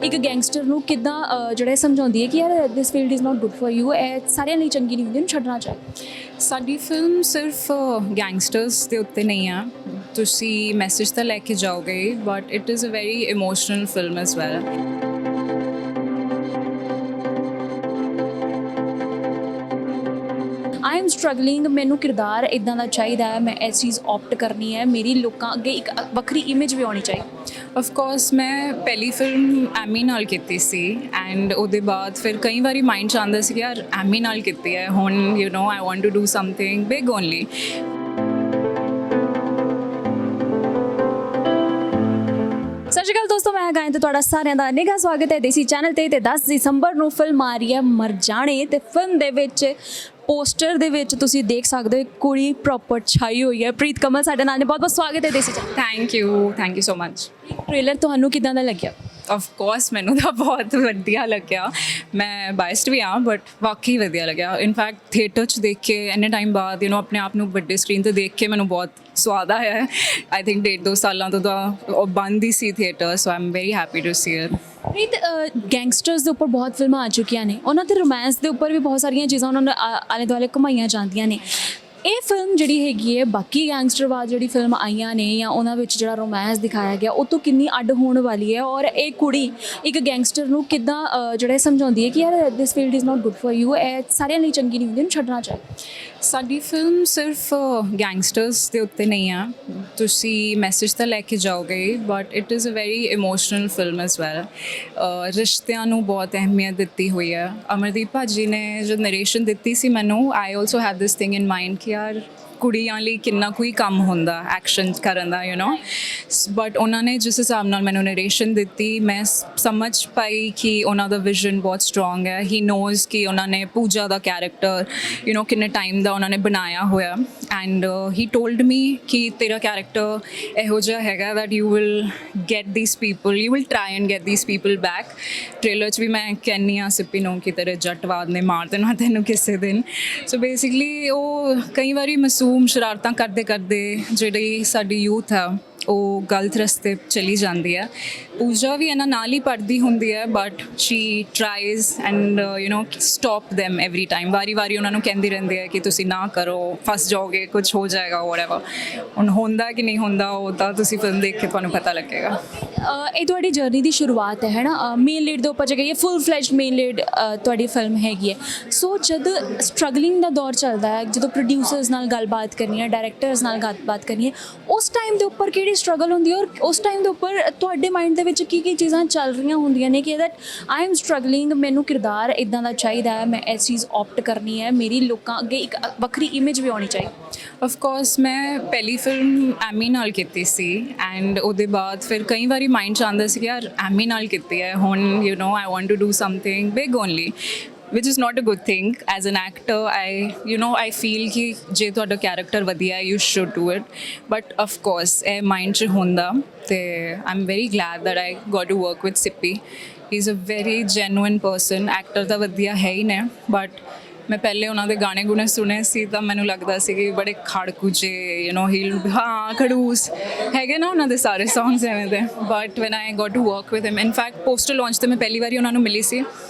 ਇੱਕ ਗੈਂਗਸਟਰ ਨੂੰ ਕਿੱਦਾਂ ਜਿਹੜਾ ਸਮਝਾਉਂਦੀ ਹੈ ਕਿ ਯਾਰ this field is not good for you, ਇਹ ਸਾਰਿਆਂ ਲਈ ਚੰਗੀ ਨਹੀਂ ਹੁੰਦੀ, ਇਹਨੂੰ ਛੱਡਣਾ ਚਾਹੀਦਾ। ਸਾਡੀ ਫਿਲਮ ਸਿਰਫ ਗੈਂਗਸਟਰਸ ਦੇ ਉੱਤੇ ਨਹੀਂ ਆ, ਤੁਸੀਂ ਮੈਸੇਜ ਤਾਂ ਲੈ ਕੇ ਜਾਓਗੇ but it is a very emotional film as well. I am struggling, ਮੈਨੂੰ ਕਿਰਦਾਰ ਇੱਦਾਂ ਦਾ ਚਾਹੀਦਾ ਹੈ, ਮੈਂ ਇਹ ਚੀਜ਼ ਆਪਟ ਕਰਨੀ ਹੈ, ਮੇਰੀ ਲੋਕਾਂ ਅੱਗੇ ਇੱਕ ਵੱਖਰੀ ਇਮੇਜ ਵੀ ਆਉਣੀ ਚਾਹੀਦੀ। ਆਫ ਕੋਰਸ ਮੈਂ ਪਹਿਲੀ ਫਿਲਮ ਐਮੀ ਨਾਲ ਕੀਤੀ ਸੀ ਐਂਡ ਉਹਦੇ ਬਾਅਦ ਫਿਰ ਕਈ ਵਾਰੀ ਮਾਈਂਡ 'ਚ ਆਉਂਦਾ ਸੀ ਕਿ ਯਾਰ ਐਮੀ ਨਾਲ ਕੀਤੀ ਹੈ, ਹੁਣ you know I want to do something big only. ਸਤਿ ਸ਼੍ਰੀ ਅਕਾਲ ਦੋਸਤੋ, ਮੈਂ ਗਾਇਨ ਤੇ ਤੁਹਾਡਾ ਸਾਰਿਆਂ ਦਾ ਨਿੱਘਾ ਸਵਾਗਤ ਹੈ ਦੇਸੀ ਚੈਨਲ ਤੇ 10 ਦਸੰਬਰ ਨੂੰ ਫਿਲਮ ਆ ਰਹੀ ਹੈ ਮਰ ਜਾਣੇ ਤੇ ਫਿਲਮ ਦੇ ਵਿੱਚ ਪੋਸਟਰ ਦੇ ਵਿੱਚ ਤੁਸੀਂ ਦੇਖ ਸਕਦੇ ਹੋ ਇੱਕ ਕੁੜੀ ਪ੍ਰੋਪਰ ਛਾਈ ਹੋਈ ਹੈ। ਪ੍ਰੀਤ ਕਮਲ ਸਾਡੇ ਨਾਲ ਨੇ, ਬਹੁਤ ਬਹੁਤ ਸਵਾਗਤ ਹੈ Desi channel. Thank you so much. Trailer ਤੁਹਾਨੂੰ ਕਿੱਦਾਂ ਦਾ ਲੱਗਿਆ? ਆਫ ਕੋਰਸ ਮੈਨੂੰ ਤਾਂ ਬਹੁਤ ਵਧੀਆ ਲੱਗਿਆ, ਮੈਂ ਬਾਇਸਡ ਵੀ ਹਾਂ ਬਟ ਵਾਕਈ ਵਧੀਆ ਲੱਗਿਆ। ਇਨਫੈਕਟ ਥੀਏਟਰ 'ਚ ਦੇਖ ਕੇ ਇੰਨੇ ਟਾਈਮ ਬਾਅਦ ਯੂ ਨੋ ਆਪਣੇ ਆਪ ਨੂੰ ਵੱਡੇ ਸਕਰੀਨ 'ਤੇ ਦੇਖ ਕੇ ਮੈਨੂੰ ਬਹੁਤ ਸਵਾਦ ਆਇਆ ਹੈ। ਆਈ ਥਿੰਕ 1.5-2 ਸਾਲਾਂ ਤੋਂ ਤਾਂ ਉਹ ਬੰਦ ਹੀ ਸੀ theatre, so I am very happy to see it. Preet, gangsters ਦੇ ਉੱਪਰ ਬਹੁਤ ਫਿਲਮਾਂ ਆ ਚੁੱਕੀਆਂ ਨੇ, ਉਹਨਾਂ ਦੇ ਰੋਮਾਂਸ ਦੇ ਉੱਪਰ ਵੀ ਬਹੁਤ ਸਾਰੀਆਂ ਚੀਜ਼ਾਂ ਉਹਨਾਂ ਨੂੰ ਆਲੇ ਦੁਆਲੇ ਘੁਮਾਈਆਂ ਜਾਂਦੀਆਂ ਨੇ। ਇਹ ਫਿਲਮ ਜਿਹੜੀ ਹੈਗੀ ਹੈ ਬਾਕੀ ਗੈਂਗਸਟਰਵਾਦ ਜਿਹੜੀ ਫਿਲਮ ਆਈਆਂ ਨੇ ਜਾਂ ਉਹਨਾਂ ਵਿੱਚ ਜਿਹੜਾ ਰੋਮਾਂਸ ਦਿਖਾਇਆ ਗਿਆ ਉਹ ਤੋਂ ਕਿੰਨੀ ਅੱਡ ਹੋਣ ਵਾਲੀ ਹੈ, ਔਰ ਇਹ ਕੁੜੀ ਇੱਕ ਗੈਂਗਸਟਰ ਨੂੰ ਕਿੱਦਾਂ ਜਿਹੜਾ ਸਮਝਾਉਂਦੀ ਹੈ ਕਿ ਯਾਰ this field is not good for you, ਇਹ ਸਾਰਿਆਂ ਲਈ ਚੰਗੀ ਨਹੀਂ ਹੁੰਦੀ, ਇਹਨੂੰ ਛੱਡਣਾ ਚਾਹੀਦਾ। ਸਾਡੀ ਫਿਲਮ ਸਿਰਫ ਗੈਂਗਸਟਰਸ ਦੇ ਉੱਤੇ ਨਹੀਂ ਆ, ਤੁਸੀਂ ਮੈਸੇਜ ਤਾਂ ਲੈ ਕੇ ਜਾਓਗੇ but it is a very emotional film as well. ਰਿਸ਼ਤਿਆਂ ਨੂੰ ਬਹੁਤ ਅਹਿਮੀਅਤ ਦਿੱਤੀ ਹੋਈ ਹੈ। ਅਮਰਦੀਪ ਭਾਜੀ ਨੇ ਜੋ ਨਰੇਸ਼ਨ ਦਿੱਤੀ ਸੀ ਮੈਨੂੰ, I also have this thing in mind ਕਿ ਯਾਰ ਕੁੜੀਆਂ ਲਈ ਕਿੰਨਾ ਕੋਈ ਕੰਮ ਹੁੰਦਾ ਐਕਸ਼ਨ ਕਰਨ ਦਾ, ਯੂ ਨੋ, ਬਟ ਉਹਨਾਂ ਨੇ ਜਿਸ ਹਿਸਾਬ ਨਾਲ ਮੈਨੂੰ ਨਰੇਸ਼ਨ ਦਿੱਤੀ ਮੈਂ ਸਮਝ ਪਾਈ ਕਿ ਉਹਨਾਂ ਦਾ ਵਿਜ਼ਨ ਬਹੁਤ ਸਟਰੋਂਗ ਹੈ। ਹੀ ਨੋਜ਼ ਕਿ ਉਹਨਾਂ ਨੇ ਪੂਜਾ ਦਾ ਕੈਰੈਕਟਰ ਯੂ ਨੋ ਕਿੰਨੇ ਟਾਈਮ ਦਾ ਉਹਨਾਂ ਨੇ ਬਣਾਇਆ ਹੋਇਆ ਐਂਡ ਹੀ ਟੋਲਡ ਮੀ ਕਿ ਤੇਰਾ ਕੈਰੈਕਟਰ ਇਹੋ ਜਿਹਾ ਹੈਗਾ that you will get these people, you will try and get these people back. Trailer 'ਚ ਵੀ ਮੈਂ ਕਹਿੰਦੀ ਹਾਂ ਸਿੱਪੀ ਨੂੰ ਕਿ ਤੇਰੇ ਜੱਟਵਾਦ ਨੇ ਮਾਰ ਦੇਣਾ ਤੈਨੂੰ ਕਿਸੇ ਦਿਨ। ਸੋ ਬੇਸਿਕਲੀ ਉਹ ਕਈ ਵਾਰੀ ਸ਼ਰਾਰਤਾਂ ਕਰਦੇ ਕਰਦੇ ਜਿਹੜੀ ਸਾਡੀ ਯੂਥ ਆ ਉਹ ਗਲਤ ਰਸਤੇ ਚਲੀ ਜਾਂਦੀ ਹੈ। ਪੂਜਾ ਵੀ ਇਹਨਾਂ ਨਾਲ ਹੀ ਪੜ੍ਹਦੀ ਹੁੰਦੀ ਹੈ but she tries and you know stop them every time. ਵਾਰੀ ਉਹਨਾਂ ਨੂੰ ਕਹਿੰਦੀ ਰਹਿੰਦੀ ਹੈ ਕਿ ਤੁਸੀਂ ਨਾ ਕਰੋ, ਫਸ ਜਾਓਗੇ, ਕੁਝ ਹੋ ਜਾਏਗਾ ਵਟਐਵਰ। ਹੁਣ ਹੁੰਦਾ ਕਿ ਨਹੀਂ ਹੁੰਦਾ ਉਹ ਤਾਂ ਤੁਸੀਂ ਫਿਲਮ ਦੇਖ ਕੇ ਤੁਹਾਨੂੰ ਪਤਾ ਲੱਗੇਗਾ। ਇਹ ਤੁਹਾਡੀ ਜਰਨੀ ਦੀ ਸ਼ੁਰੂਆਤ ਹੈ ਨਾ, ਮੇਨ ਲੀਡ ਦੇ ਉੱਪਰ ਜੇ ਕਹੀਏ ਫੁੱਲ ਫਲੈਜਡ ਮੇਨ ਲੀਡ ਤੁਹਾਡੀ ਫਿਲਮ ਹੈਗੀ ਹੈ। ਸੋ ਜਦ ਸਟਰਗਲਿੰਗ ਦਾ ਦੌਰ ਚੱਲਦਾ ਹੈ, ਜਦੋਂ ਪ੍ਰੋਡਿਊਸਰਸ ਨਾਲ ਗੱਲਬਾਤ ਕਰਨੀ ਹੈ, ਡਾਇਰੈਕਟਰਸ ਨਾਲ ਗੱਲਬਾਤ ਕਰਨੀ ਹੈ, ਉਸ ਟਾਈਮ ਦੇ ਉੱਪਰ ਕਿਹੜੀ ਸਟਰਗਲ ਹੁੰਦੀ ਹੈ ਔਰ ਉਸ ਟਾਈਮ ਦੇ ਉੱਪਰ ਤੁਹਾਡੇ ਮਾਈਂਡ ਦੇ ਵਿੱਚ ਕੀ ਚੀਜ਼ਾਂ ਚੱਲ ਰਹੀਆਂ ਹੁੰਦੀਆਂ ਨੇ ਕਿ ਦੈਟ ਆਈ ਐਮ ਸਟਰਗਲਿੰਗ, ਮੈਨੂੰ ਕਿਰਦਾਰ ਇੱਦਾਂ ਦਾ ਚਾਹੀਦਾ ਹੈ, ਮੈਂ ਇਹ ਚੀਜ਼ ਆਪਟ ਕਰਨੀ ਹੈ, ਮੇਰੀ ਲੋਕਾਂ ਅੱਗੇ ਇੱਕ ਵੱਖਰੀ ਇਮੇਜ ਵੀ ਆਉਣੀ ਚਾਹੀਦੀ। ਆਫ ਕੋਰਸ ਮੈਂ ਪਹਿਲੀ ਫਿਲਮ ਐਮੀ ਨਾਲ ਕੀਤੀ ਸੀ ਐਂਡ ਉਹਦੇ ਬਾਅਦ ਫਿਰ ਕਈ ਵਾਰੀ ਮਾਈਂਡ 'ਚ ਆਉਂਦਾ ਸੀ ਕਿ ਯਾਰ ਐਮੀ ਨਾਲ ਕੀਤੀ ਹੈ, ਹੁਣ you know I want to do something big only, which is not a good thing. As an actor, I feel ਕਿ ਜੇ ਤੁਹਾਡਾ ਕੈਰੈਕਟਰ ਵਧੀਆ ਹੈ you should do it, but of course ਇਹ ਮਾਈਂਡ 'ਚ ਹੁੰਦਾ ਤੇ I'm very glad that I got to work with Sippy. He's a very genuine person. Actor ਤਾਂ ਵਧੀਆ ਹੈ ਹੀ ਨੇ but ਮੈਂ ਪਹਿਲੇ ਉਹਨਾਂ ਦੇ ਗਾਣੇ ਗੁਣੇ ਸੁਣੇ ਸੀ ਤਾਂ ਮੈਨੂੰ ਲੱਗਦਾ ਸੀ ਕਿ ਬੜੇ ਖੜਕੂਜੇ ਯੂ ਨੋ ਹੀਲ ਹਾਂ ਖੜੂਸ ਹੈਗੇ ਨਾ ਉਹਨਾਂ ਦੇ ਸਾਰੇ ਸੌਂਗਸ ਐਵੇਂ ਦੇ। But when I got to work with him, in fact poster launch 'ਤੇ ਮੈਂ ਪਹਿਲੀ ਵਾਰੀ ਉਹਨਾਂ ਨੂੰ ਮਿਲੀ ਸੀ,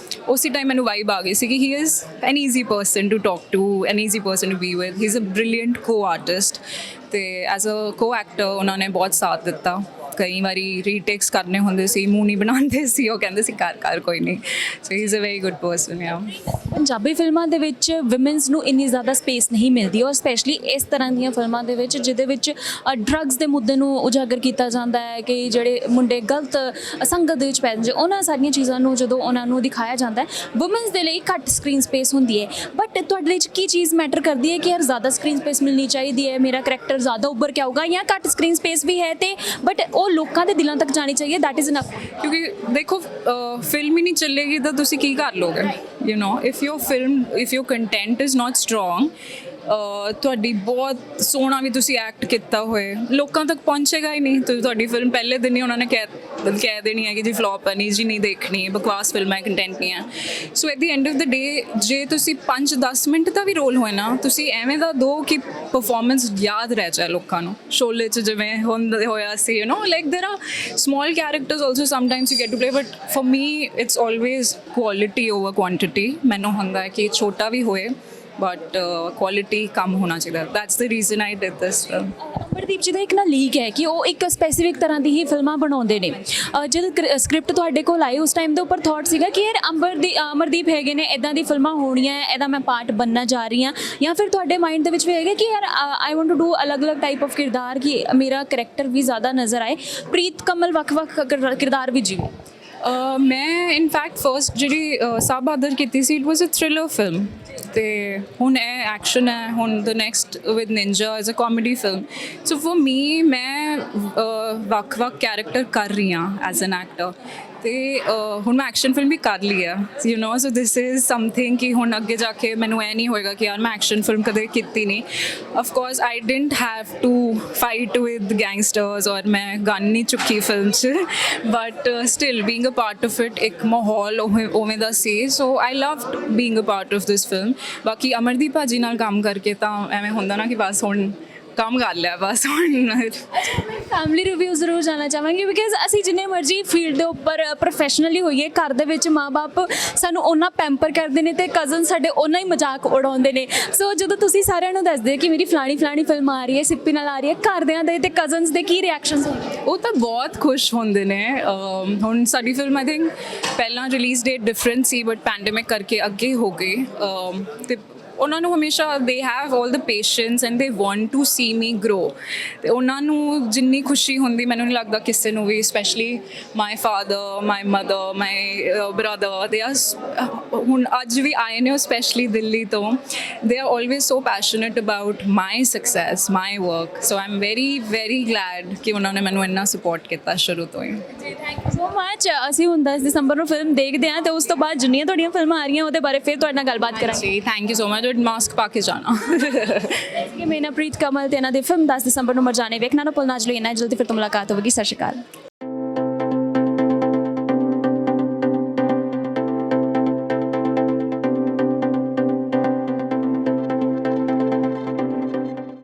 ਉਸੇ ਟਾਈਮ ਮੈਨੂੰ ਵਾਈਬ ਆ ਗਈ ਸੀ ਕਿ he is an easy person to talk to, an easy person to be with, he is a brilliant co artist ਤੇ ਐਜ਼ ਅ ਕੋ ਐਕਟਰ ਉਹਨਾਂ ਨੇ ਬਹੁਤ ਸਾਥ ਦਿੱਤਾ। ਕਈ ਵਾਰੀ ਰੀਟੇਕਸ ਕਰਨੇ ਹੁੰਦੇ ਸੀ, ਮੂੰਹ ਨਹੀਂ ਬਣਾਉਂਦੇ ਸੀ, ਉਹ ਕਹਿੰਦੇ ਸੀ ਕਰ ਕੋਈ ਨਹੀਂ। So he is a very good person. ਯਾ ਪੰਜਾਬੀ ਫਿਲਮਾਂ ਦੇ ਵਿੱਚ ਵਿਮਨਸ ਨੂੰ ਇੰਨੀ ਜ਼ਿਆਦਾ ਸਪੇਸ ਨਹੀਂ ਮਿਲਦੀ ਔਰ ਸਪੈਸ਼ਲੀ ਇਸ ਤਰ੍ਹਾਂ ਦੀਆਂ ਫਿਲਮਾਂ ਦੇ ਵਿੱਚ ਜਿਹਦੇ ਵਿੱਚ ਡਰੱਗਸ ਦੇ ਮੁੱਦੇ ਨੂੰ ਉਜਾਗਰ ਕੀਤਾ ਜਾਂਦਾ ਹੈ ਕਿ ਜਿਹੜੇ ਮੁੰਡੇ ਗਲਤ ਸੰਗਤ ਦੇ ਵਿੱਚ ਪੈ ਜਾਂਦੇ, ਉਹਨਾਂ ਸਾਰੀਆਂ ਚੀਜ਼ਾਂ ਨੂੰ ਜਦੋਂ ਉਹਨਾਂ ਨੂੰ ਦਿਖਾਇਆ ਜਾਂਦਾ ਹੈ ਵੂਮਨਸ ਦੇ ਲਈ ਘੱਟ ਸਕਰੀਨ ਸਪੇਸ ਹੁੰਦੀ ਹੈ। ਬਟ ਤੁਹਾਡੇ ਲਈ ਕੀ ਚੀਜ਼ ਮੈਟਰ ਕਰਦੀ ਹੈ ਕਿ ਯਾਰ ਜ਼ਿਆਦਾ ਸਕਰੀਨ ਸਪੇਸ ਮਿਲਣੀ ਚਾਹੀਦੀ ਹੈ, ਮੇਰਾ ਕਰੈਕਟਰ ਜ਼ਿਆਦਾ ਉੱਭਰ ਕੇ ਆਊਗਾ, ਜਾਂ ਘੱਟ ਸਕਰੀਨ ਸਪੇਸ ਵੀ ਹੈ ਤੇ ਬਟ ਉਹ ਲੋਕਾਂ ਦੇ ਦਿਲਾਂ ਤੱਕ ਜਾਣੀ ਚਾਹੀਏ, ਦੈਟ ਇਜ਼ ਇਨਫ? ਕਿਉਂਕਿ ਦੇਖੋ ਫਿਲਮ ਹੀ ਨਹੀਂ ਚੱਲੇਗੀ ਤਾਂ ਤੁਸੀਂ ਕੀ ਕਰ ਲੋਗੇ, you know, if your content is not strong ਤੁਹਾਡੀ ਬਹੁਤ ਸੋਹਣਾ ਵੀ ਤੁਸੀਂ ਐਕਟ ਕੀਤਾ ਹੋਏ ਲੋਕਾਂ ਤੱਕ ਪਹੁੰਚੇਗਾ ਹੀ ਨਹੀਂ ਤੁਹਾਡੀ ਫਿਲਮ ਪਹਿਲੇ ਦਿਨ ਹੀ ਉਹਨਾਂ ਨੇ ਕਹਿ ਦੇਣੀ ਹੈ ਕਿ ਜੀ ਫਲॉप ਹੈ ਨਹੀਂ ਜੀ ਨਹੀਂ ਦੇਖਣੀ ਬਕਵਾਸ ਫਿਲਮ ਹੈ ਕੰਟੈਂਟ ਨਹੀਂ ਹੈ so at the end of the day ਜੇ ਤੁਸੀਂ 5-10 ਮਿੰਟ ਦਾ ਵੀ ਰੋਲ ਹੋਏ ਨਾ ਤੁਸੀਂ ਐਵੇਂ ਦਾ ਦਿਓ ਕਿ ਪਰਫਾਰਮੈਂਸ ਯਾਦ ਰਹਿ ਜਾਏ ਲੋਕਾਂ ਨੂੰ ਸ਼ੋਲੇ 'ਚ ਜਿਵੇਂ ਹੋਇਆ ਸੀ you know like there are small characters also sometimes you get to play but for me it's always quality over quantity ਮੈਨੂੰ ਹੁੰਦਾ ਹੈ ਕਿ ਛੋਟਾ ਵੀ ਹੋਏ but quality ਕੰਮ ਹੋਣਾ ਚਾਹੀਦਾ that's the reason I did this film Amardeep ਜੀ ਦਾ ਇੱਕ ਨਾ ਲੀਕ ਹੈ ਕਿ ਉਹ ਇੱਕ ਸਪੈਸੀਫਿਕ ਤਰ੍ਹਾਂ ਦੀ ਹੀ ਫਿਲਮਾਂ ਬਣਾਉਂਦੇ ਨੇ ਜਦੋਂ ਸਕ੍ਰਿਪਟ ਤੁਹਾਡੇ ਕੋਲ ਆਈ ਉਸ ਟਾਈਮ ਦੇ ਉੱਪਰ ਥਾਟ ਸੀਗਾ ਕਿ ਯਾਰ ਅਮਰਦੀਪ ਹੈਗੇ ਨੇ ਇਦਾਂ ਦੀ ਫਿਲਮਾਂ ਹੋਣੀਆਂ ਇਹਦਾ ਮੈਂ ਪਾਰਟ ਬਣਨਾ ਜਾ ਰਹੀ ਹਾਂ ਜਾਂ ਫਿਰ ਤੁਹਾਡੇ ਮਾਈਂਡ ਦੇ ਵਿੱਚ ਵੀ ਹੈਗਾ ਕਿ ਯਾਰ ਆਈ ਵਾਂਟ ਟੂ ਡੂ ਅਲੱਗ-ਅਲੱਗ ਟਾਈਪ ਆਫ ਕਿਰਦਾਰ ਕਿ ਮੇਰਾ ਕਰੈਕਟਰ ਵੀ ਜ਼ਿਆਦਾ ਨਜ਼ਰ ਆਏ ਪ੍ਰੀਤ ਕਮਲ ਵੱਖ-ਵੱਖ ਕਿਰਦਾਰ ਵੀ ਜਿਵੇਂ ਮੈਂ ਇਨਫੈਕਟ ਫਰਸਟ ਜਿਹੜੀ ਸਾਬ ਬਾਦਰ ਕੀਤੀ ਸੀ it was a thriller film ਤੇ ਹੁਣ ਇਹ ਐਕਸ਼ਨ ਹੈ ਹੁਣ the next with Ninja is a comedy film so for me ਮੈਂ ਵੱਖ-ਵੱਖ ਕੈਰੈਕਟਰ ਕਰ ਰਹੀ ਹਾਂ ਐਜ਼ ਐਨ ਐਕਟਰ ਤੇ ਹੁਣ ਮੈਂ ਐਕਸ਼ਨ ਫਿਲਮ ਵੀ ਕਰ ਲਈ ਹੈ you know so this is something ਕਿ ਹੁਣ ਅੱਗੇ ਜਾ ਕੇ ਮੈਨੂੰ ਇਹ ਨਹੀਂ ਹੋਏਗਾ ਕਿ ਯਾਰ ਮੈਂ ਐਕਸ਼ਨ ਫਿਲਮ ਕਦੇ ਕੀਤੀ ਨਹੀਂ of course I didn't have to fight with gangsters ਔਰ ਮੈਂ ਗਨ ਨਹੀਂ ਚੁੱਕੀ ਫਿਲਮ 'ਚ but still being a part of it ਇੱਕ ਮਾਹੌਲ ਉਵੇਂ ਦਾ ਸੀ so I loved being a part of this film ਬਾਕੀ ਅਮਰਦੀਪ ਭਾਜੀ ਨਾਲ ਕੰਮ ਕਰਕੇ ਤਾਂ ਐਵੇਂ ਹੁੰਦਾ ਨਾ ਕਿ ਬਸ ਹੁਣ ਕੰਮ ਕਰ ਲਿਆ ਬਸ ਹੁਣ ਫੈਮਿਲੀ ਰਿਵਿਊ ਜ਼ਰੂਰ ਜਾਣਨਾ ਚਾਹਾਂਗੇ ਬਿਕਾਜ਼ ਅਸੀਂ ਜਿੰਨੇ ਮਰਜ਼ੀ ਫੀਲਡ ਦੇ ਉੱਪਰ ਪ੍ਰੋਫੈਸ਼ਨਲੀ ਹੋਈਏ ਘਰ ਦੇ ਵਿੱਚ ਮਾਂ-ਬਾਪ ਸਾਨੂੰ ਉਹਨਾਂ ਪੈਂਪਰ ਕਰਦੇ ਨੇ ਤੇ ਕਜ਼ਨ ਸਾਡੇ ਉਹਨਾਂ ਹੀ ਮਜ਼ਾਕ ਉਡਾਉਂਦੇ ਨੇ ਸੋ ਜਦੋਂ ਤੁਸੀਂ ਸਾਰਿਆਂ ਨੂੰ ਦੱਸਦੇ ਕਿ ਮੇਰੀ ਫਲਾਣੀ ਫਿਲਮ ਆ ਰਹੀ ਹੈ ਸਿੱਪੀ ਨਾਲ ਆ ਰਹੀ ਹੈ ਘਰਦਿਆਂ ਦੇ ਤੇ ਕਜ਼ਨਸ ਦੇ ਕੀ ਰਿਐਕਸ਼ਨਸ ਹੁੰਦੇ ਉਹ ਤਾਂ ਬਹੁਤ ਖੁਸ਼ ਹੁੰਦੇ ਨੇ ਹੁਣ ਸਾਡੀ ਫਿਲਮ ਆਈ ਥਿੰਕ ਪਹਿਲਾਂ ਰਿਲੀਜ਼ ਡੇਟ ਡਿਫਰੈਂਟ ਸੀ ਬਟ ਪੈਂਡੇਮਿਕ ਕਰਕੇ ਅੱਗੇ ਹੋ ਗਈ ਤੇ ਉਹਨਾਂ ਨੂੰ ਹਮੇਸ਼ਾ they have all the patience and they want to see me grow ਤੇ ਉਹਨਾਂ ਨੂੰ ਜਿੰਨੀ ਖੁਸ਼ੀ ਹੁੰਦੀ ਮੈਨੂੰ ਨਹੀਂ ਲੱਗਦਾ ਕਿਸੇ ਨੂੰ ਵੀ specially my father my mother my brother they are ਹੁਣ ਅੱਜ ਵੀ ਆਏ ਨੇ ਸਪੈਸ਼ਲੀ ਦਿੱਲੀ ਤੋਂ they are always so passionate about my success my work so I am very glad ਕਿ ਉਹਨਾਂ ਨੇ ਮੈਨੂੰ ਇੰਨਾ ਸਪੋਰਟ ਕੀਤਾ ਸ਼ੁਰੂ ਤੋਂ ਹੀ ਜੀ ਥੈਂਕ ਯੂ ਸੋ ਮਚ ਅਸੀਂ ਹੁਣ 10 ਦਸੰਬਰ ਨੂੰ ਫਿਲਮ ਦੇਖਦੇ ਹਾਂ ਤੇ ਉਸ ਤੋਂ ਬਾਅਦ ਜਿੰਨੀਆਂ ਤੁਹਾਡੀਆਂ ਫਿਲਮਾਂ ਆ ਰਹੀਆਂ ਉਹਦੇ ਬਾਰੇ ਫਿਰ ਤੁਹਾਡੇ ਨਾਲ ਗੱਲਬਾਤ ਕਰਾਂਗੇ ਜੀ thank you so much mask ਪਾ ਕੇ ਜਾਣਾ ਕਿ ਮੈਂ ਨਾ ਪ੍ਰੀਤ ਕਮਲ ਤੇ ਇਹਨਾਂ ਦੀ ਫਿਲਮ 10 ਦਸੰਬਰ ਨੂੰ ਮਰਜਾਨੇ ਵੇਖਣਾ ਨਾ ਭੁੱਲਣਾ ਜਲਦੀ ਫਿਰ ਤੋਂ ਮੁਲਾਕਾਤ ਹੋਵੇਗੀ ਸਤਿ ਸ਼੍ਰੀ ਅਕਾਲ